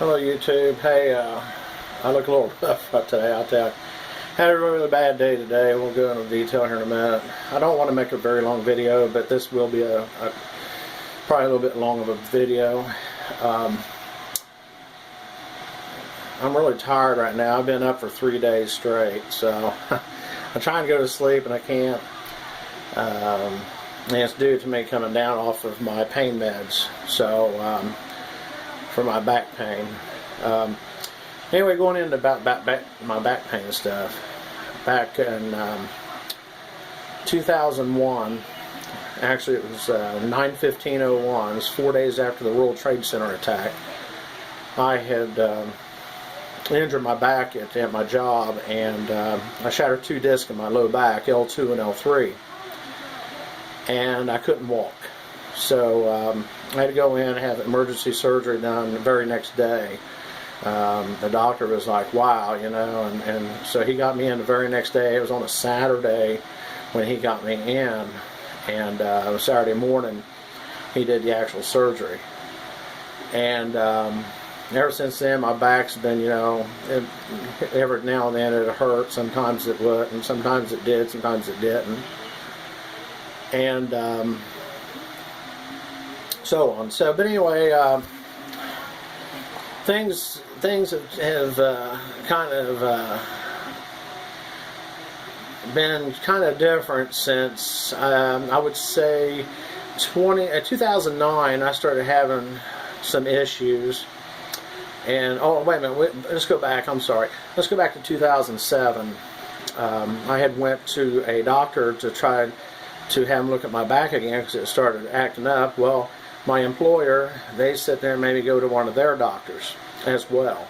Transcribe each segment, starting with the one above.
Hello YouTube. Hey, I look a little rough today, I'll tell you. Had a really bad day today. We'll go into detail here in a minute. I don't want to make a very long video, but this will be probably a little bit long of a video. I'm really tired right now. I've been up for 3 days straight, so I'm trying to go to sleep and I can't. And it's due to me coming down off of my pain meds, so for my back pain. Anyway, going into about my back pain stuff. Back in 2001, actually it was 9/15/01. It was 4 days after the World Trade Center attack. I had injured my back at my job, and I shattered 2 discs in my low back, L2 and L3, and I couldn't walk. So I had to go in and have emergency surgery done the very next day. The doctor was like, wow, you know, and so he got me in the very next day. It was on a Saturday when he got me in, and it was Saturday morning he did the actual surgery. And ever since then my back's been, you know, every now and then it hurt. Sometimes it would, and sometimes it did, sometimes it didn't. And so on. So, but anyway, things have kind of been kind of different since I would say 2009. I started having some issues, and oh wait a minute, let's go back. I'm sorry. Let's go back to 2007. I had went to a doctor to try to have him look at my back again because it started acting up. Well, my employer, they sit there and made me go to one of their doctors as well.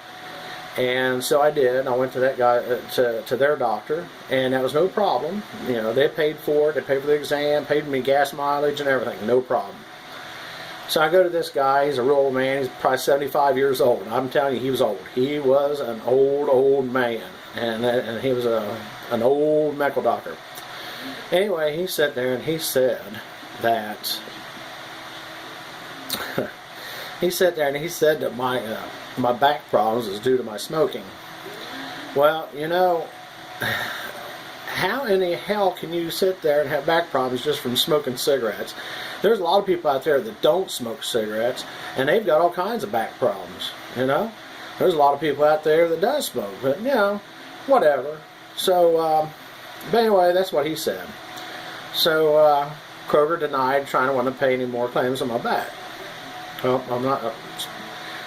And so I did. I went to that guy, to their doctor, and that was no problem. You know, they paid for it. They paid for the exam, paid me gas mileage and everything. No problem. So I go to this guy. He's a real old man. He's probably 75 years old. I'm telling you, he was old. He was an old man. And he was an old medical doctor. Anyway, he sat there and he said that that my back problems is due to my smoking. Well, you know, how in the hell can you sit there and have back problems just from smoking cigarettes? There's a lot of people out there that don't smoke cigarettes, and they've got all kinds of back problems, you know. There's a lot of people out there that does smoke, but, you know, whatever. So, but anyway, that's what he said. So, Kroger denied trying to want to pay any more claims on my back. Well, I'm not.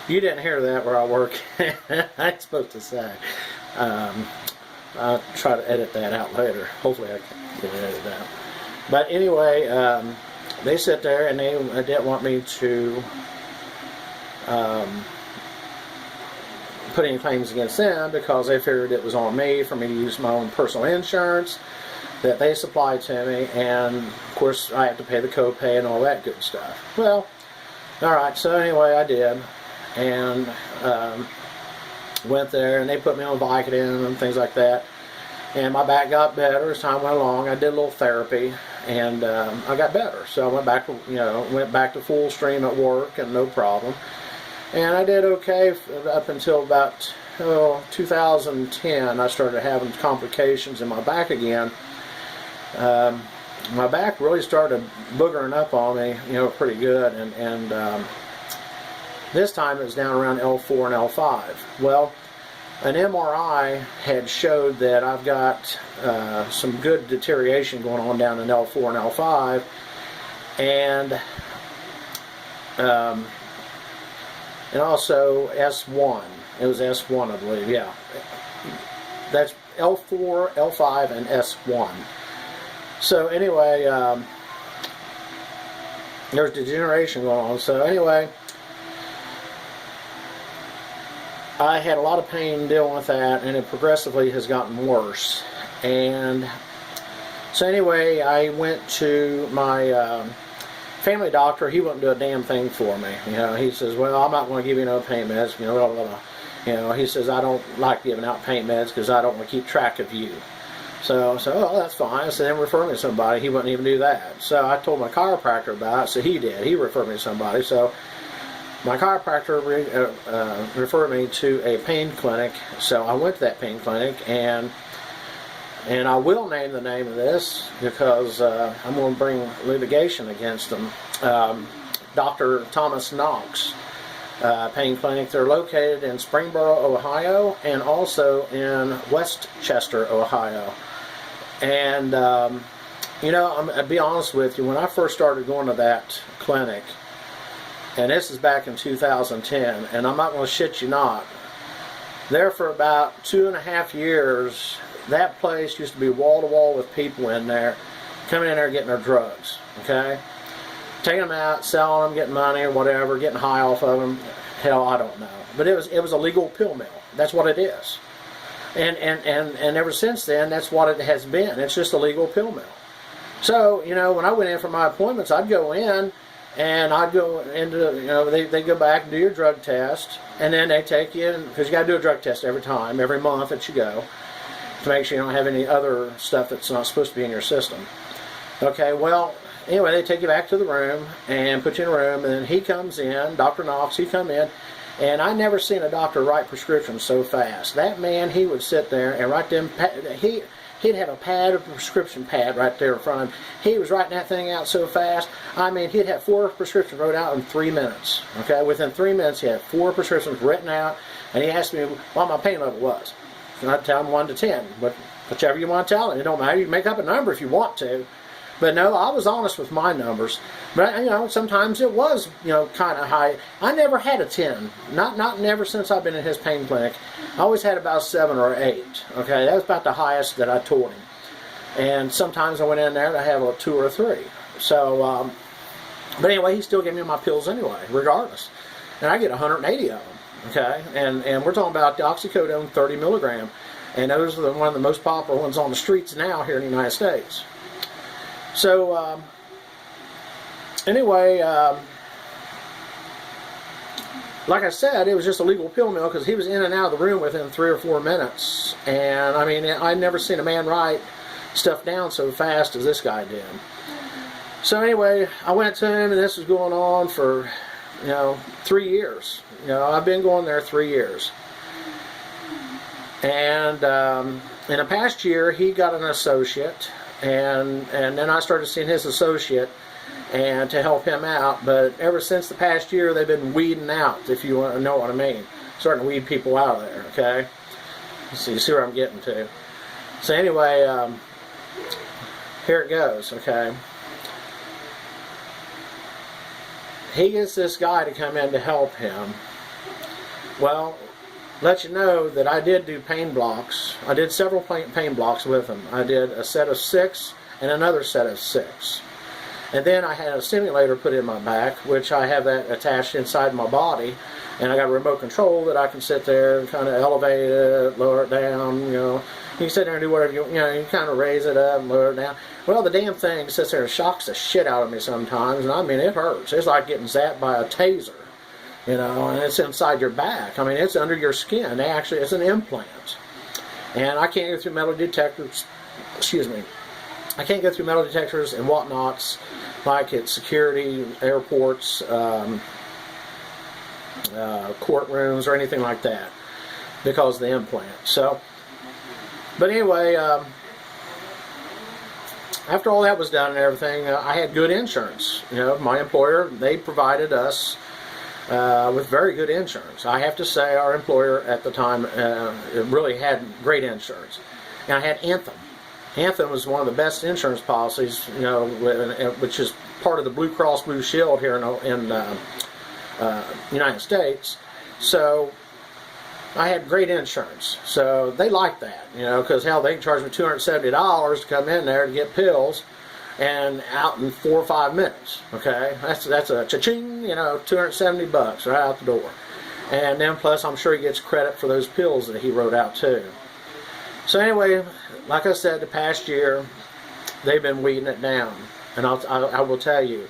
You didn't hear that where I work. I'm supposed to say. I'll try to edit that out later. Hopefully I can edit that. But anyway, they sit there and they didn't want me to put any claims against them because they figured it was on me for me to use my own personal insurance that they supplied to me, and of course I have to pay the copay and all that good stuff. Well, alright, so anyway I did, and went there and they put me on Vicodin and things like that, and my back got better as time went along. I did a little therapy, and I got better, so I went back to, you know, to full stream at work and no problem. And I did okay up until about 2010. I started having complications in my back again. My back really started boogering up on me, you know, pretty good, and this time it was down around L4 and L5. Well, an MRI had showed that I've got some good deterioration going on down in L4 and L5, and also S1. It was S1, I believe, yeah. That's L4, L5, and S1. So anyway, there's degeneration going on. So anyway, I had a lot of pain dealing with that, and it progressively has gotten worse. And so anyway, I went to my family doctor. He wouldn't do a damn thing for me. You know, he says, well, I'm not going to give you no pain meds. You know, blah, blah, blah. You know, he says, I don't like giving out pain meds because I don't want to keep track of you. So, oh, that's fine. So then refer me to somebody. He wouldn't even do that. So I told my chiropractor about it. So he did. He referred me to somebody. So my chiropractor referred me to a pain clinic, so I went to that pain clinic, and I will name the name of this because I'm going to bring litigation against them. Dr. Thomas Knox Pain Clinic. They're located in Springboro, Ohio, and also in Westchester, Ohio. And I'll be honest with you, when I first started going to that clinic, and this is back in 2010, and I'm not going to shit you not, there for about 2.5 years, that place used to be wall to wall with people in there, coming in there getting their drugs, okay? Taking them out, selling them, getting money or whatever, getting high off of them. Hell, I don't know. But it was a legal pill mill. That's what it is. And ever since then, that's what it has been. It's just a legal pill mill. So, when I went in for my appointments, I'd go in, and I'd go into, they go back and do your drug test, and then they take you in, because you got to do a drug test every month that you go, to make sure you don't have any other stuff that's not supposed to be in your system. Okay, well, anyway, they take you back to the room and put you in a room, and then he comes in, Dr. Knox, he come in, and I never seen a doctor write prescriptions so fast. That man, he would sit there and write them, he'd have a prescription pad right there in front of him. He was writing that thing out so fast. I mean, he'd have 4 prescriptions wrote out in 3 minutes. Okay, within 3 minutes, he had 4 prescriptions written out, and he asked me what my pain level was. And I'd tell him 1 to 10, but whichever you want to tell him, it don't matter. You can make up a number if you want to. But no, I was honest with my numbers. But sometimes it was, kind of high. I never had a 10. Not never since I've been in his pain clinic. I always had about 7 or 8. Okay, that was about the highest that I told him. And sometimes I went in there and I had a 2 or a 3. So, but anyway, he still gave me my pills anyway, regardless. And I get 180 of them. Okay, and we're talking about the Oxycodone 30 milligram, and those are one of the most popular ones on the streets now here in the United States. So anyway, like I said, it was just a legal pill mill because he was in and out of the room within 3 or 4 minutes, and I mean, I'd never seen a man write stuff down so fast as this guy did. So anyway, I went to him, and this was going on for 3 years. I've been going there 3 years. And in the past year, he got an associate, and then I started seeing his associate and to help him out. But ever since the past year, they've been weeding out, if you want to know what I mean. Starting to weed people out of there, okay? So you see where I'm getting to. So anyway, here it goes, okay? He gets this guy to come in to help him. Well, let you know that I did do pain blocks. I did several pain blocks with him. I did a set of 6 and another set of 6. And then I had a stimulator put in my back, which I have that attached inside my body. And I got a remote control that I can sit there and kind of elevate it, lower it down, You can sit there and do whatever you can kind of raise it up and lower it down. Well, the damn thing sits there and shocks the shit out of me sometimes. And I mean, it hurts. It's like getting zapped by a taser. And it's inside your back. I mean, it's under your skin. Actually, it's an implant. And I can't go through metal detectors, I can't go through metal detectors and whatnots, like at security, airports, courtrooms, or anything like that, because of the implant. So, but anyway, after all that was done and everything, I had good insurance. My employer, they provided us with very good insurance. I have to say our employer at the time really had great insurance. And I had Anthem. Anthem was one of the best insurance policies, which is part of the Blue Cross Blue Shield here in United States. So I had great insurance. So they liked that, because hell, they can charge me $270 to come in there to get pills and out in 4 or 5 minutes. Okay, that's a cha-ching, $270 right out the door. And then plus, I'm sure he gets credit for those pills that he wrote out too. So anyway, like I said, the past year they've been weeding it down, and I will tell you,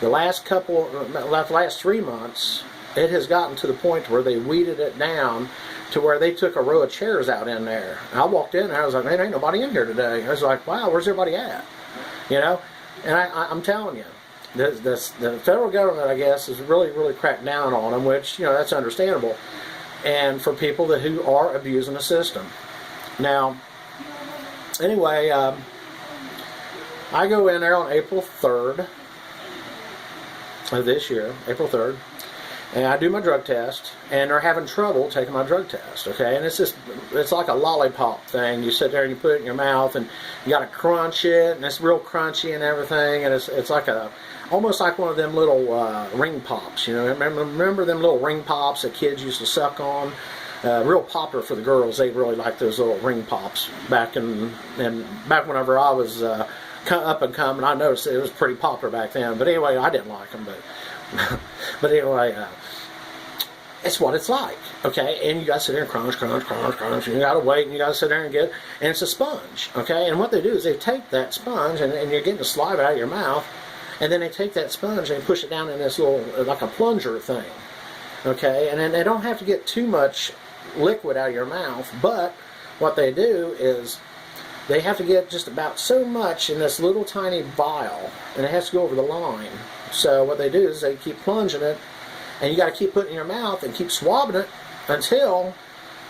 the last 3 months, it has gotten to the point where they weeded it down to where they took a row of chairs out in there. And I walked in and I was like, man, ain't nobody in here today. I was like, wow, where's everybody at? And I'm telling you, the federal government, I guess, is really cracked down on them, which, you know, that's understandable. And for people who are abusing the system. Now, anyway, I go in there on April 3rd of this year, April 3rd, and I do my drug test, and they're having trouble taking my drug test, okay? And it's like a lollipop thing. You sit there and you put it in your mouth, and you got to crunch it, and it's real crunchy and everything, and it's like almost like one of them little ring pops, you know? Remember them little ring pops that kids used to suck on? Real popular for the girls. They really liked those little ring pops back whenever I was up and coming. I noticed it was pretty popular back then. But anyway, I didn't like them. But anyway, it's what it's like. Okay, and you got to sit there and crunch. And you got to wait, and you got to sit there and get. And it's a sponge. Okay, and what they do is they take that sponge, and you're getting the saliva out of your mouth, and then they take that sponge and push it down in this little like a plunger thing. Okay, and then they don't have to get too much liquid out of your mouth, but what they do is they have to get just about so much in this little tiny vial, and it has to go over the line. So what they do is they keep plunging it, and you got to keep putting it in your mouth and keep swabbing it until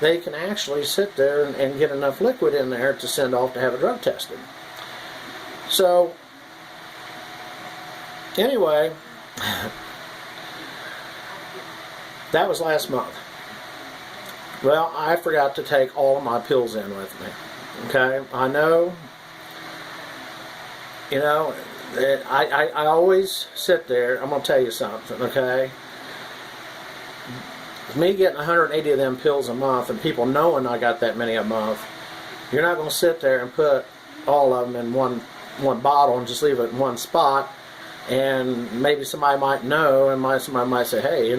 they can actually sit there and get enough liquid in there to send off to have a drug tested. So anyway, that was last month. Well, I forgot to take all of my pills in with me. Okay, I know, you know, I always sit there. I'm going to tell you something, okay? Me getting 180 of them pills a month and people knowing I got that many a month, you're not going to sit there and put all of them in one bottle and just leave it in one spot. And maybe somebody might know, and somebody might say, hey, I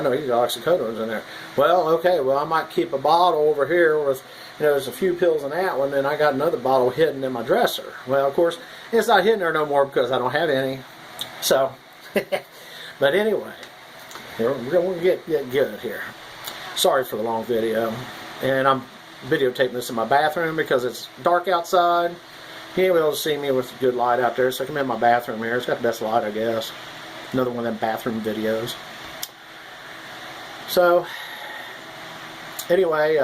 know you got oxycodones in there. Well, okay, I might keep a bottle over here with, there's a few pills in that one, and I got another bottle hidden in my dresser. Well, of course, it's not hidden there no more because I don't have any. So, but anyway, we're going to get good here. Sorry for the long video. And I'm videotaping this in my bathroom because it's dark outside. You ain't able to see me with good light out there, so I come in my bathroom here. It's got the best light, I guess. Another one of them bathroom videos. So, anyway,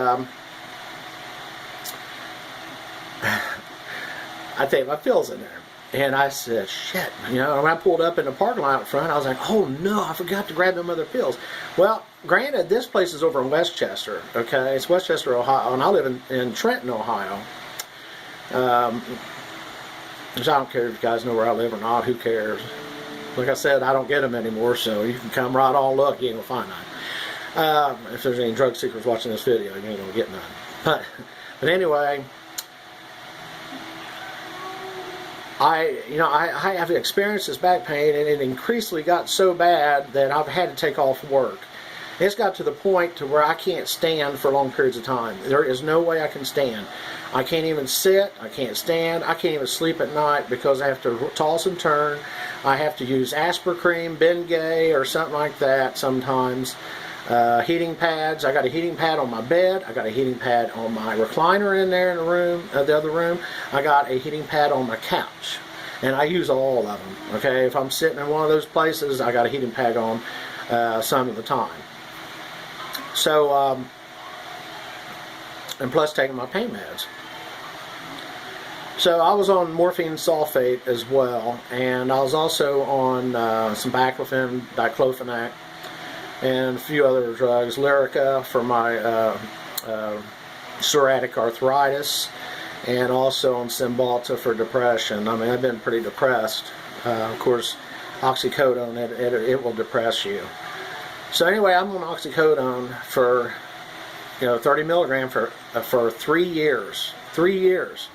I take my pills in there. And I said, shit, when I pulled up in the parking lot out front, I was like, oh no, I forgot to grab them other pills. Well, granted, this place is over in Westchester, okay? It's Westchester, Ohio, and I live in Trenton, Ohio. Which I don't care if you guys know where I live or not, who cares? Like I said, I don't get them anymore, so you can come right all look, you ain't gonna find none. If there's any drug seekers watching this video, you ain't gonna get none. But anyway, I have experienced this back pain, and it increasingly got so bad that I've had to take off work. It's got to the point to where I can't stand for long periods of time. There is no way I can stand. I can't even sit, I can't stand, I can't even sleep at night because I have to toss and turn. I have to use Aspercreme, Bengay, or something like that sometimes. Heating pads. I got a heating pad on my bed. I got a heating pad on my recliner in there in the room, the other room. I got a heating pad on my couch. And I use all of them. Okay, if I'm sitting in one of those places, I got a heating pad on some of the time. So, and plus taking my pain meds. So I was on morphine sulfate as well, and I was also on some baclofen, diclofenac, and a few other drugs, Lyrica for my psoriatic arthritis, and also on Cymbalta for depression. I mean, I've been pretty depressed. Of course, Oxycodone, it will depress you. So anyway, I'm on Oxycodone for 30 milligram for 3 years. 3 years.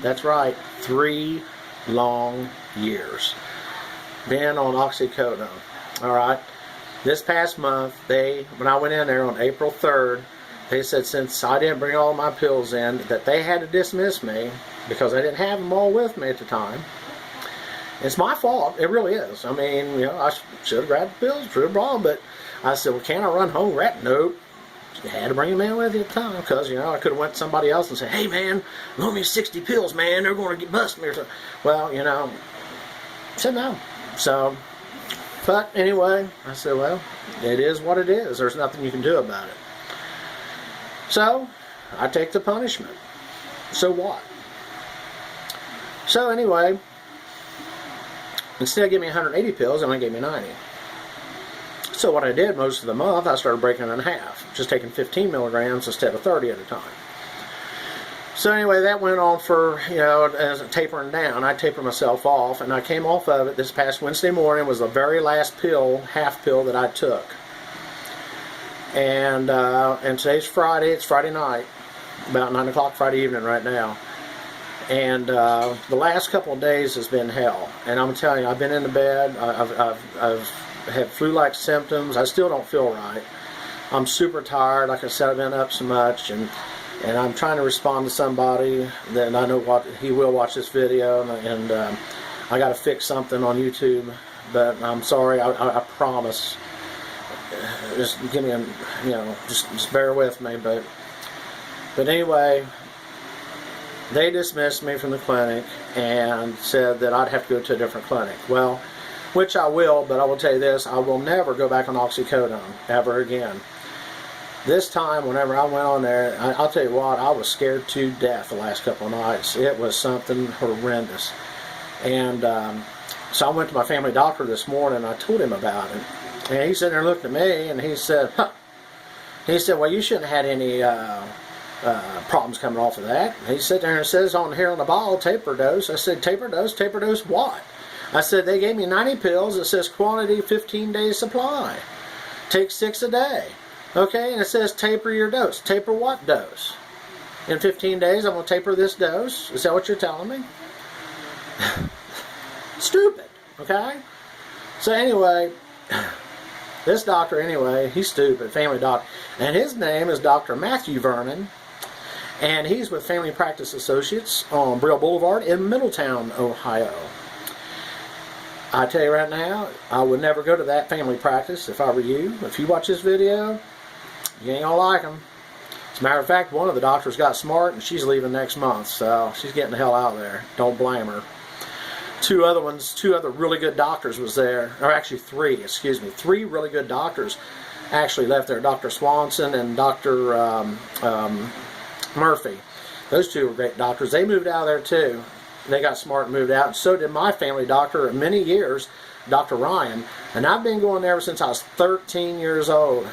That's right, 3 long years. Been on Oxycodone. All right. This past month, when I went in there on April 3rd, they said since I didn't bring all my pills in, that they had to dismiss me because I didn't have them all with me at the time. It's my fault. It really is. I mean, I should have grabbed the pills, true problem, but I said, well, can't I run home? Nope. You had to bring them in with you at the time because, I could have went to somebody else and said, hey, man, loan me 60 pills, man. They're going to bust me or something. Well, I said no. So, but anyway, I said, well, it is what it is. There's nothing you can do about it. So, I take the punishment. So what? So anyway, instead of giving me 180 pills, they only gave me 90. So what I did most of the month, I started breaking it in half, just taking 15 milligrams instead of 30 at a time. So anyway, that went on for, as a tapering down. I tapered myself off, and I came off of it this past Wednesday morning. Was the very last pill, half pill, that I took. And today's Friday. It's Friday night, about 9 o'clock Friday evening right now. And the last couple of days has been hell. And I'm telling you, I've been in the bed. I've had flu-like symptoms. I still don't feel right. I'm super tired. Like I said, I've been up so much, and I'm trying to respond to somebody that I know he will watch this video, and I got to fix something on YouTube. But I'm sorry. I promise. Just give me just bear with me. But anyway, they dismissed me from the clinic and said that I'd have to go to a different clinic. Well, which I will, but I will tell you this, I will never go back on Oxycodone ever again. This time, whenever I went on there, I'll tell you what, I was scared to death the last couple of nights. It was something horrendous. And so I went to my family doctor this morning, and I told him about it. And he sat there and looked at me, and he said, He said, well, you shouldn't have had any problems coming off of that. He sat there and says on here on the bottle, taper dose. I said, taper dose? Taper dose what? I said, they gave me 90 pills. It says quantity 15 days supply. Take 6 a day. Okay, and it says taper your dose. Taper what dose? In 15 days, I'm going to taper this dose? Is that what you're telling me? Stupid, okay? So anyway, this doctor, anyway, he's stupid, family doctor. And his name is Dr. Matthew Vernon. And he's with Family Practice Associates on Brill Boulevard in Middletown, Ohio. I tell you right now, I would never go to that family practice if I were you. If you watch this video, you ain't gonna like them. As a matter of fact, one of the doctors got smart and she's leaving next month, so she's getting the hell out of there. Don't blame her. Two other really good doctors was there, or actually 3 really good doctors actually left there. Dr. Swanson and Dr. Murphy. Those 2 were great doctors. They moved out of there too. They got smart and moved out. And so did my family doctor in many years, Dr. Ryan. And I've been going there ever since I was 13 years old.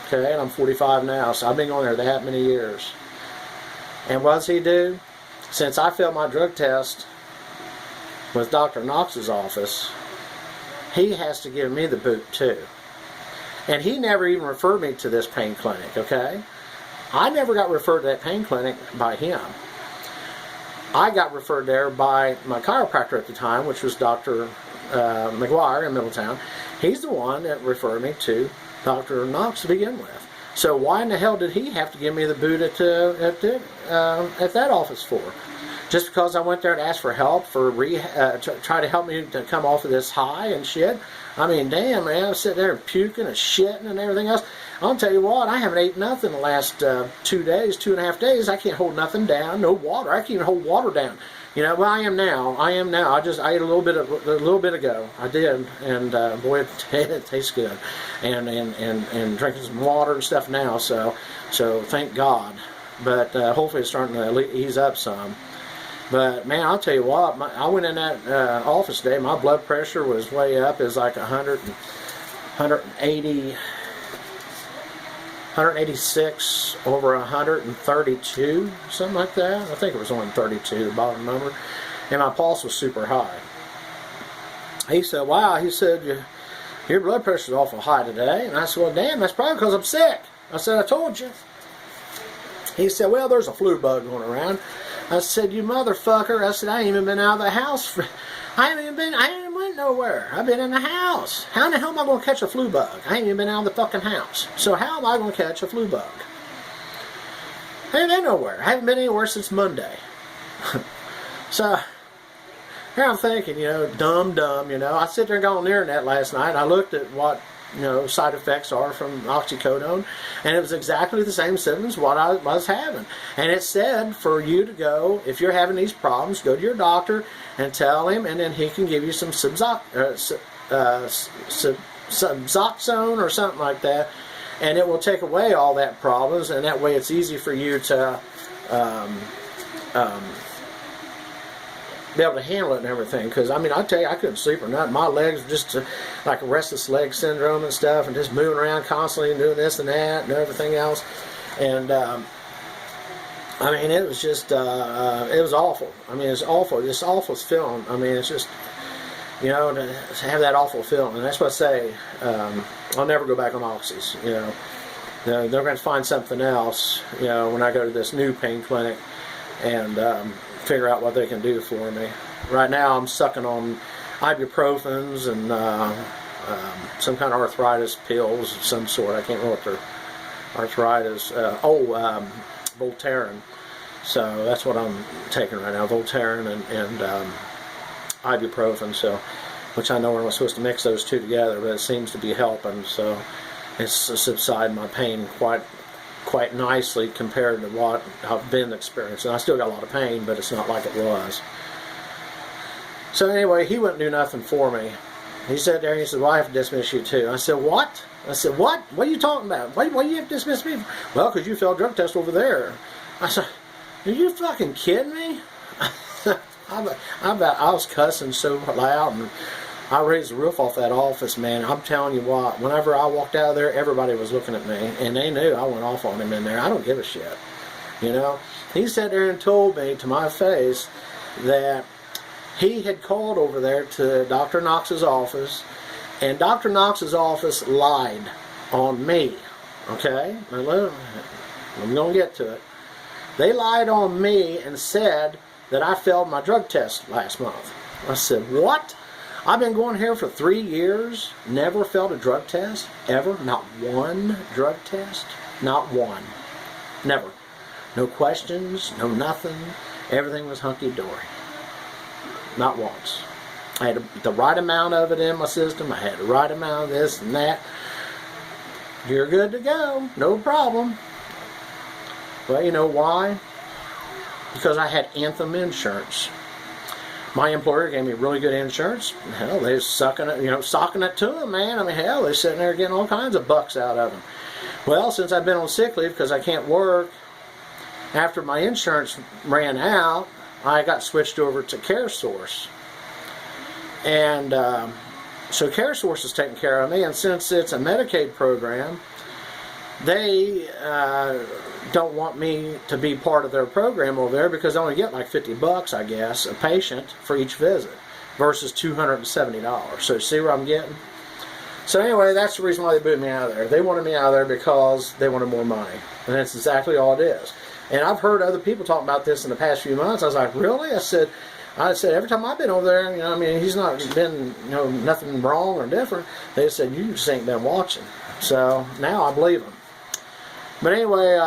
Okay, and I'm 45 now, so I've been going there that many years. And what does he do? Since I failed my drug test with Dr. Knox's office, he has to give me the boot too. And he never even referred me to this pain clinic, okay? I never got referred to that pain clinic by him. I got referred there by my chiropractor at the time, which was Dr. McGuire in Middletown. He's the one that referred me to Dr. Knox to begin with. So why in the hell did he have to give me the boot at that office for? Just because I went there to ask for help for try to help me to come off of this high and shit? I mean, damn, man, I was sitting there puking and shitting and everything else. I'll tell you what, I haven't ate nothing the last 2.5 days. I can't hold nothing down, no water. I can't even hold water down. Well, I am now. I ate a little bit ago. I did, and boy, it tastes good. And drinking some water and stuff now. So thank God. But hopefully it's starting to ease up some. But man, I'll tell you what, I went in that office today. My blood pressure was way up. It was like 186 over 132, something like that. I think it was only 32, the bottom number. And my pulse was super high. He said, wow, he said, your blood pressure is awful high today. And I said, well, damn, that's probably because I'm sick. I said, I told you. He said, well, there's a flu bug going around. I said, you motherfucker. I said, I ain't even been out of the house. I ain't went nowhere. I've been in the house. How in the hell am I going to catch a flu bug? I ain't even been out of the fucking house. So how am I going to catch a flu bug? I ain't been nowhere. I haven't been anywhere since Monday. So here I'm thinking, dumb. I sit there and got on the internet last night. And I looked at what side effects are from oxycodone, and it was exactly the same symptoms what I was having. And it said for you to go, if you're having these problems, go to your doctor and tell him, and then he can give you some Suboxone or something like that, and it will take away all that problems, and that way it's easy for you to be able to handle it and everything. Because I tell you, I couldn't sleep or nothing. My legs were just like a restless leg syndrome and stuff, and just moving around constantly and doing this and that and everything else. And it was just it was awful. It's awful. This awful feeling. It's just to have that awful feeling. And that's what I say. I'll never go back on oxys. They're going to find something else. When I go to this new pain clinic and figure out what they can do for me. Right now I'm sucking on ibuprofens and some kind of arthritis pills of some sort. I can't remember what they're arthritis. Voltaren. So that's what I'm taking right now, Voltaren and ibuprofen. So, which I know we're not supposed to mix those two together, but it seems to be helping. So it's subsiding my pain quite nicely compared to what I've been experiencing. I still got a lot of pain, but it's not like it was. So anyway, he wouldn't do nothing for me. He sat there and he said, well, I have to dismiss you too. I said, what? I said, what? What are you talking about? Why do you have to dismiss me? Well, because you failed drug test over there. I said, are you fucking kidding me? I was cussing so loud, and I raised the roof off that office, man. I'm telling you what, whenever I walked out of there, everybody was looking at me, and they knew I went off on him in there. I don't give a shit. He sat there and told me to my face that he had called over there to Dr. Knox's office, and Dr. Knox's office lied on me. Okay? I'm going to get to it. They lied on me and said that I failed my drug test last month. I said, what? I've been going here for 3 years, never failed a drug test, ever, not one drug test, not one, never. No questions, no nothing, everything was hunky-dory, not once. I had the right amount of it in my system, I had the right amount of this and that. You're good to go, no problem. Well, you know why? Because I had Anthem insurance. My employer gave me really good insurance. Hell, they're socking it to them, man. Hell, they're sitting there getting all kinds of bucks out of them. Well, since I've been on sick leave because I can't work, after my insurance ran out, I got switched over to CareSource. And so CareSource is taking care of me, and since it's a Medicaid program, they don't want me to be part of their program over there because I only get like $50, I guess, a patient for each visit versus $270. So see where I'm getting? So anyway, that's the reason why they booted me out of there. They wanted me out of there because they wanted more money. And that's exactly all it is. And I've heard other people talk about this in the past few months. I was like, really? I said, every time I've been over there, he's not been, nothing wrong or different. They said, you just ain't been watching. So now I believe them. But anyway,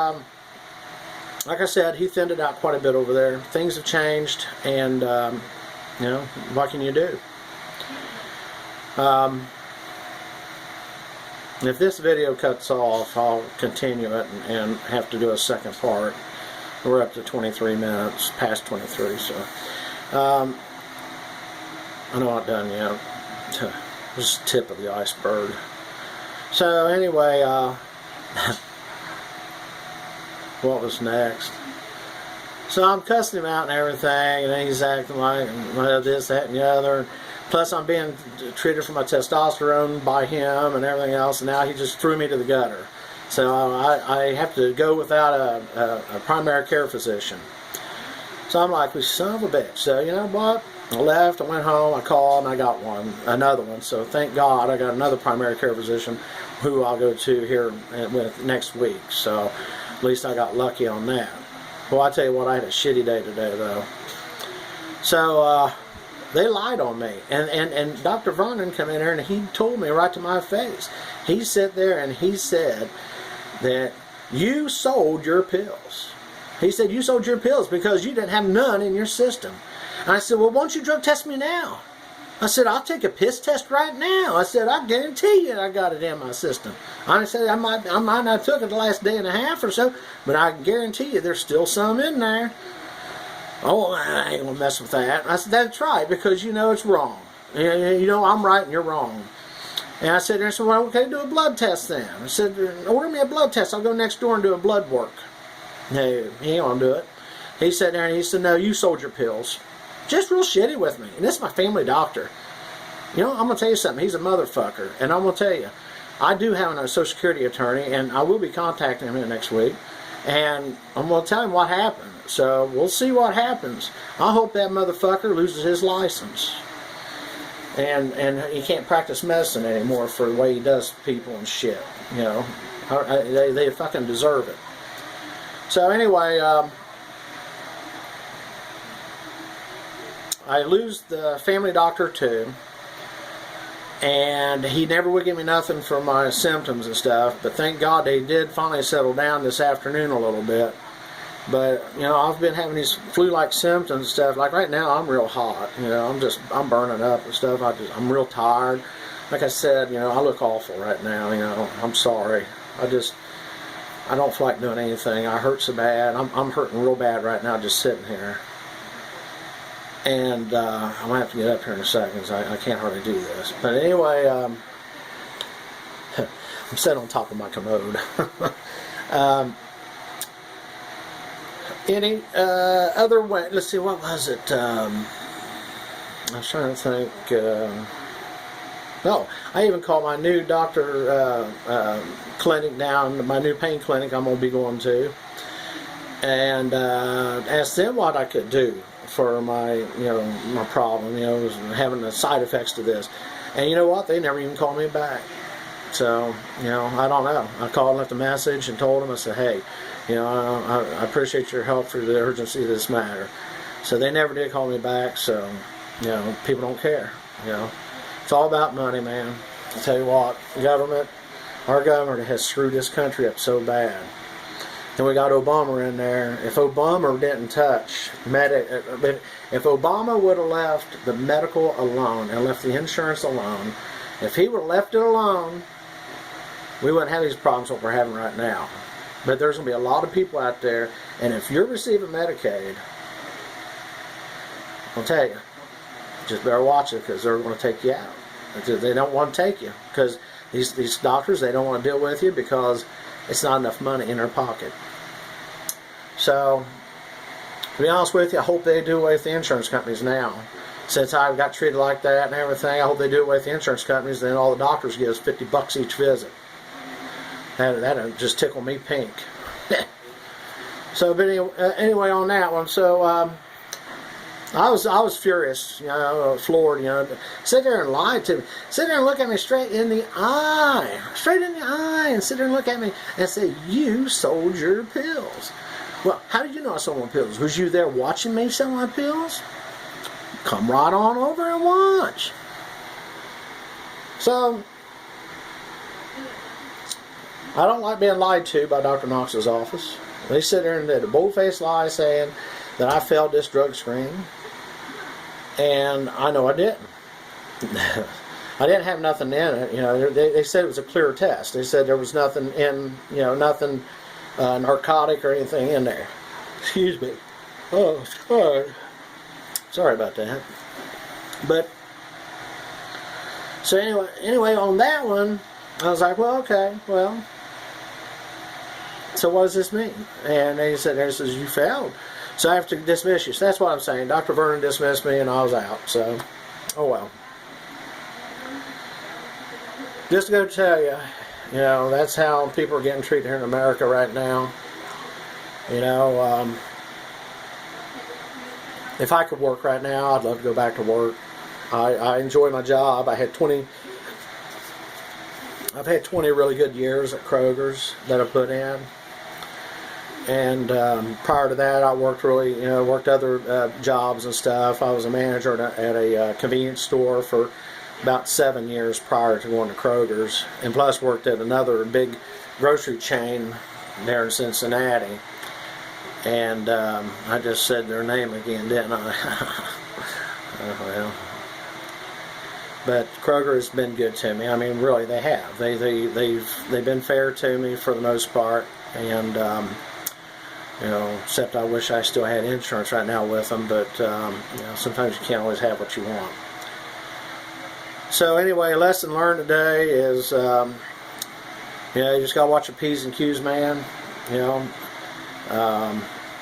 like I said, he thinned it out quite a bit over there. Things have changed, and, what can you do? If this video cuts off, I'll continue it and have to do a second part. We're up to 23 minutes, past 23, so. I'm not done yet. Just the tip of the iceberg. So anyway, what was next? So I'm cussing him out and everything, and he's acting like this, that, and the other. Plus I'm being treated for my testosterone by him and everything else, and now he just threw me to the gutter. So I have to go without a primary care physician. So I'm like, well, son of a bitch. So you know what? I left, I went home, I called, and I got another one. So thank God I got another primary care physician who I'll go to here with next week. So at least I got lucky on that. Well, I tell you what, I had a shitty day today, though. So they lied on me. And Dr. Vernon came in here and he told me right to my face. He sat there and he said that you sold your pills. He said, you sold your pills because you didn't have none in your system. And I said, well, why don't you drug test me now? I said, I'll take a piss test right now. I said, I guarantee you I got it in my system. I said, I might not took it the last day and a half or so, but I can guarantee you there's still some in there. Oh, I ain't gonna mess with that. I said, that's right, because you know it's wrong. You know I'm right and you're wrong. And I said, well, okay, do a blood test then. I said, order me a blood test. I'll go next door and do a blood work. No, he ain't gonna do it. He sat there and he said, no, you sold your pills. Just real shitty with me. And this is my family doctor. You know, I'm going to tell you something. He's a motherfucker. And I'm going to tell you, I do have a Social Security attorney, and I will be contacting him next week. And I'm going to tell him what happened. So we'll see what happens. I hope that motherfucker loses his license. And he can't practice medicine anymore for the way he does people and shit. You know, they fucking deserve it. So anyway, I lose the family doctor too, and he never would give me nothing for my symptoms and stuff, but thank God they did finally settle down this afternoon a little bit. But, you know, I've been having these flu-like symptoms and stuff. Like right now, I'm real hot, you know, I'm burning up and stuff. I'm real tired. Like I said, you know, I look awful right now, you know, I'm sorry. I don't feel like doing anything. I hurt so bad. I'm hurting real bad right now just sitting here. And I'm going to have to get up here in a second because I can't hardly do this. But anyway, I'm sitting on top of my commode. Any other way? Let's see, what was it? I was trying to think. No, I even called my new doctor clinic down, my new pain clinic I'm going to be going to, and asked them what I could do for my problem, was having the side effects to this. And you know what? They never even called me back. So, I don't know. I called and left a message and told them, I said, hey, I appreciate your help for the urgency of this matter. So they never did call me back, so, people don't care, It's all about money, man. I'll tell you what, our government has screwed this country up so bad. Then we got Obama in there. If Obama didn't touch if Obama would have left the medical alone and left the insurance alone, if he would have left it alone, we wouldn't have these problems that we're having right now. But there's going to be a lot of people out there, and if you're receiving Medicaid, I'll tell you, just better watch it because they're going to take you out. They don't want to take you because these doctors, they don't want to deal with you because it's not enough money in their pocket. So, to be honest with you, I hope they do away with the insurance companies now. Since I got treated like that and everything, I hope they do away with the insurance companies, then all the doctors give us $50 each visit. That'd just tickle me pink. So, but anyway, on that one, so I was furious, floored, sit there and lie to me, sit there and look at me straight in the eye, and sit there and look at me and say, you sold your pills. Well, how did you know I sold my pills? Was you there watching me sell my pills? Come right on over and watch. So, I don't like being lied to by Dr. Knox's office. They sit there and did a bold-faced lie saying that I failed this drug screen. And I know I didn't. I didn't have nothing in it. They said it was a clear test. They said there was nothing in, nothing narcotic or anything in there. Excuse me. Oh, sorry about that. But so anyway, on that one, I was like, well, okay, well. So what does this mean? And they said, you failed. So I have to dismiss you. So that's what I'm saying. Dr. Vernon dismissed me and I was out. So, oh well. Just to go tell you, that's how people are getting treated here in America right now. If I could work right now, I'd love to go back to work. I enjoy my job. I've had 20 really good years at Kroger's that I put in. And prior to that, I worked other jobs and stuff. I was a manager at a convenience store for about 7 years prior to going to Kroger's, and plus worked at another big grocery chain there in Cincinnati. And I just said their name again, didn't I? Well, But Kroger has been good to me. I mean, really, they have. They've been fair to me for the most part, and except I wish I still had insurance right now with them. But sometimes you can't always have what you want. So anyway, lesson learned today is you just gotta watch your P's and Q's, man.